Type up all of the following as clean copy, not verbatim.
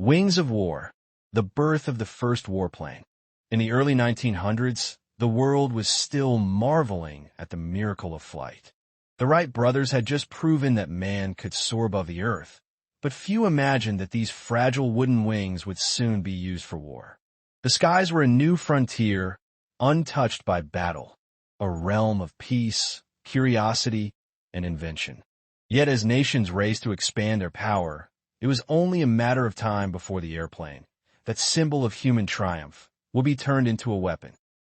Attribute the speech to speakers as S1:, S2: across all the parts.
S1: Wings of War, the birth of the first warplane. In the early 1900s, the world was still marveling at the miracle of flight. The Wright brothers had just proven that man could soar above the earth, but few imagined that these fragile wooden wings would soon be used for war. The skies were a new frontier, untouched by battle, a realm of peace, curiosity, and invention. Yet as nations raced to expand their power, it was only a matter of time before the airplane, that symbol of human triumph, will be turned into a weapon.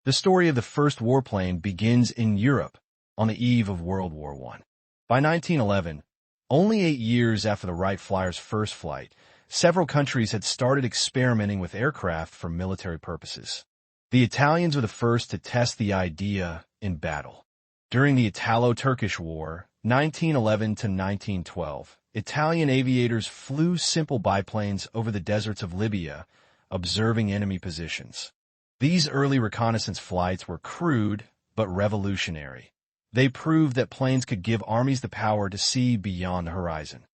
S1: The story of the first warplane begins in Europe on the eve of World War I. By 1911, only 8 years after the Wright Flyer's first flight, several countries had started experimenting with aircraft for military purposes. The Italians were the first to test the idea in battle. During the Italo-Turkish War, 1911 to 1912, Italian aviators flew simple biplanes over the deserts of Libya, observing enemy positions. These early reconnaissance flights were crude but revolutionary. They proved that planes could give armies the power to see beyond the horizon.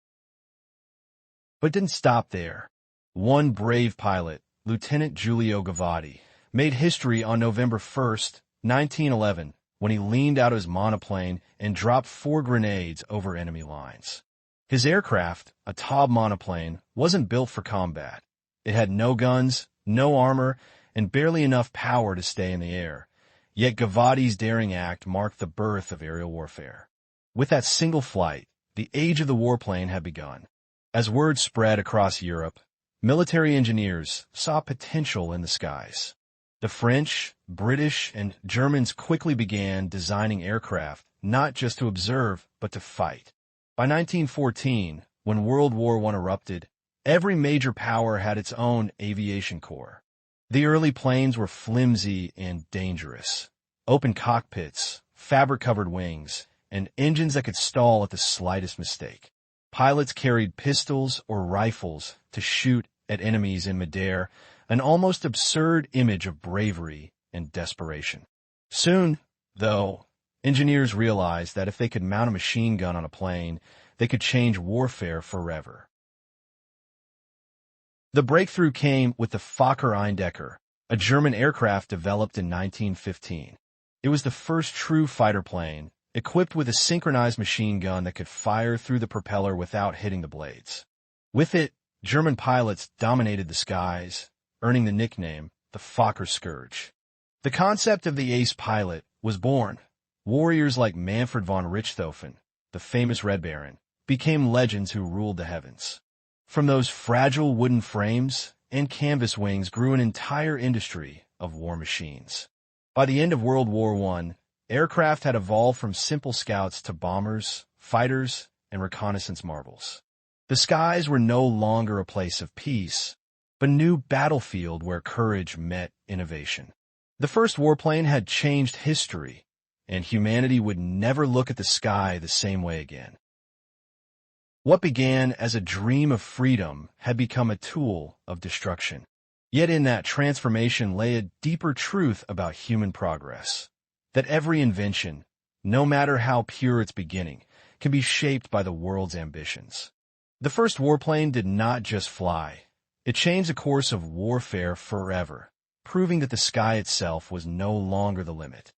S1: But it didn't stop there. One brave pilot, Lieutenant Giulio Gavati, made history on November 1st, 1911, when he leaned out of his monoplane and dropped 4 grenades over enemy lines. His aircraft, a Taube monoplane, wasn't built for combat. It had no guns, no armor, and barely enough power to stay in the air. Yet Gavati's daring act marked the birth of aerial warfare. With that single flight, the age of the warplane had begun. As word spread across Europe, military engineers saw potential in the skies. The French, British, and Germans quickly began designing aircraft not just to observe, but to fight. By 1914, when World War I erupted, every major power had its own aviation corps. The early planes were flimsy and dangerous. Open cockpits, fabric-covered wings, and engines that could stall at the slightest mistake. Pilots carried pistols or rifles to shoot at enemies in midair, an almost absurd image of bravery and desperation. Soon, though, engineers realized that if they could mount a machine gun on a plane, they could change warfare forever. The breakthrough came with the Fokker-Eindecker, a German aircraft developed in 1915. It was the first true fighter plane, equipped with a synchronized machine gun that could fire through the propeller without hitting the blades. With it, German pilots dominated the skies, earning the nickname the Fokker Scourge. The concept of the ace pilot was born. Warriors like Manfred von Richthofen, the famous Red Baron, became legends who ruled the heavens. From those fragile wooden frames and canvas wings grew an entire industry of war machines. By the end of World War I, aircraft had evolved from simple scouts to bombers, fighters, and reconnaissance marvels. The skies were no longer a place of peace, but a new battlefield where courage met innovation. The first warplane had changed history, and humanity would never look at the sky the same way again. What began as a dream of freedom had become a tool of destruction. Yet in that transformation lay a deeper truth about human progress, that every invention, no matter how pure its beginning, can be shaped by the world's ambitions. The first warplane did not just fly. It changed the course of warfare forever, proving that the sky itself was no longer the limit.